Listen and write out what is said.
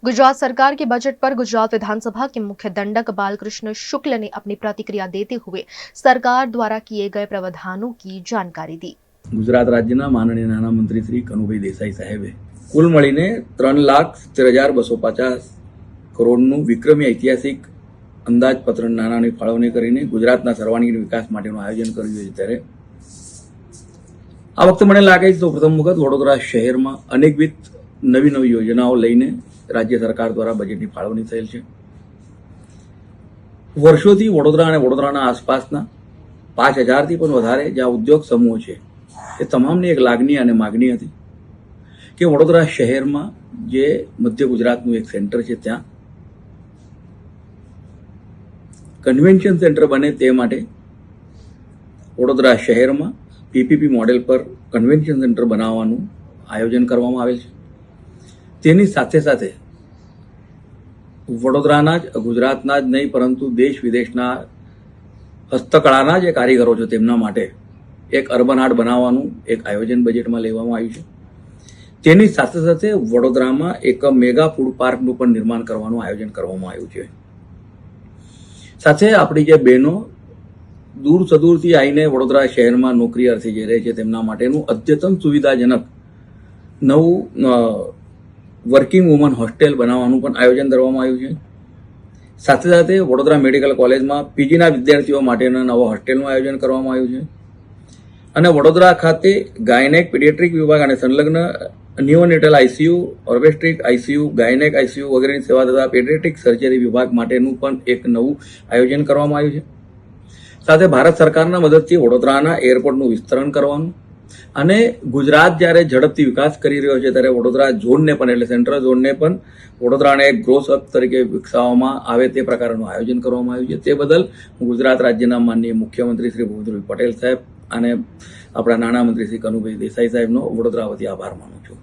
गुजरात सरकार के बजट पर गुजरात विधानसभा के मुख्य दंडक बालकृष्ण शुक्ल ने अपनी प्रतिक्रिया देते हुए सरकार द्वारा किए गए प्रावधानों की जानकारी दी। गुजरात राज्यના માનનીય નાણામંત્રી શ્રી કનુભાઈ દેસાઈ સાહેબે કુલ મળીને 3,70,250 કરોડનું વિક્રમી ઐતિહાસિક અંદાજપત્ર નાણાંની ફાળવણી કરીને ગુજરાતના સર્વાંગીણ વિકાસ માટેનું આયોજન કર્યું છે। ત્યારે આ વખતે મને લાગે છે તો પ્રથમ વખત વડોદરા શહેરમાં અનેકવિધ નવી નવી યોજનાઓ લઈને રાજ્ય સરકાર દ્વારા બજેટની ફાળવણી થયેલ છે। વર્ષોથી વડોદરા અને વડોદરાના આસપાસના 5,000થી પણ વધારે જે ઉદ્યોગ સમૂહો છે એ તમામની એક લાગણી અને માગણી હતી કે વડોદરા શહેરમાં જે મધ્ય ગુજરાતનું એક સેન્ટર છે ત્યાં કન્વેન્શન સેન્ટર બને તે માટે વડોદરા શહેરમાં પીપીપી મોડેલ પર કન્વેન્શન સેન્ટર બનાવવાનું આયોજન કરવામાં આવેલ છે। તેની સાથે સાથે વડોદરાના જ ગુજરાતના જ નહીં પરંતુ દેશ વિદેશના હસ્તકળાના જે કારીગરો છે તેમના માટે એક અર્બન હાટ બનાવવાનું એક આયોજન બજેટમાં લેવામાં આવ્યું છે। તેની સાથે સાથે વડોદરામાં એક મેગા ફૂડ પાર્કનું પણ નિર્માણ કરવાનું આયોજન કરવામાં આવ્યું છે। સાથે આપણી જે બહેનો દૂર સદૂરથી આવીને વડોદરા શહેરમાં નોકરી અર્થે જે રહે છે તેમના માટેનું અદ્યતન સુવિધાજનક નવું વર્કિંગ વુમન હોસ્ટેલ બનાવવાનું પણ આયોજન કરવામાં આવ્યું છે। સાથે સાથે વડોદરા મેડિકલ કોલેજમાં પીજીના વિદ્યાર્થીઓ માટેના નવા હોસ્ટેલનું આયોજન કરવામાં આવ્યું છે અને વડોદરા ખાતે ગાયનેક પીડિયાટ્રિક વિભાગ અને સંલગ્ન neonatal ICU, obstetric ICU, gynaec ICU વગેરેની સેવા તથા પીડિયાટ્રિક સર્જરી વિભાગ માટેનું પણ એક નવું આયોજન કરવામાં આવ્યું છે। સાથે ભારત સરકારના મદદથી વડોદરાના એરપોર્ટનું વિસ્તરણ કરવાનું અને ગુજરાત જ્યારે ઝડપથી વિકાસ કરી રહ્યો છે ત્યારે વડોદરા ઝોનને પણ એટલે સેન્ટ્રલ ઝોનને પણ વડોદરાને એક ગ્રોથ હબ તરીકે વિકસાવવામાં આવે તે પ્રકારનું આયોજન કરવામાં આવ્યું છે। તે બદલ હું ગુજરાત રાજ્યના માનનીય મુખ્યમંત્રી શ્રી ભૂપેન્દ્રભાઈ પટેલ સાહેબ અને આપણા નાણામંત્રી શ્રી કનુભાઈ દેસાઈ સાહેબનો વડોદરા વતી આભાર માનું છું।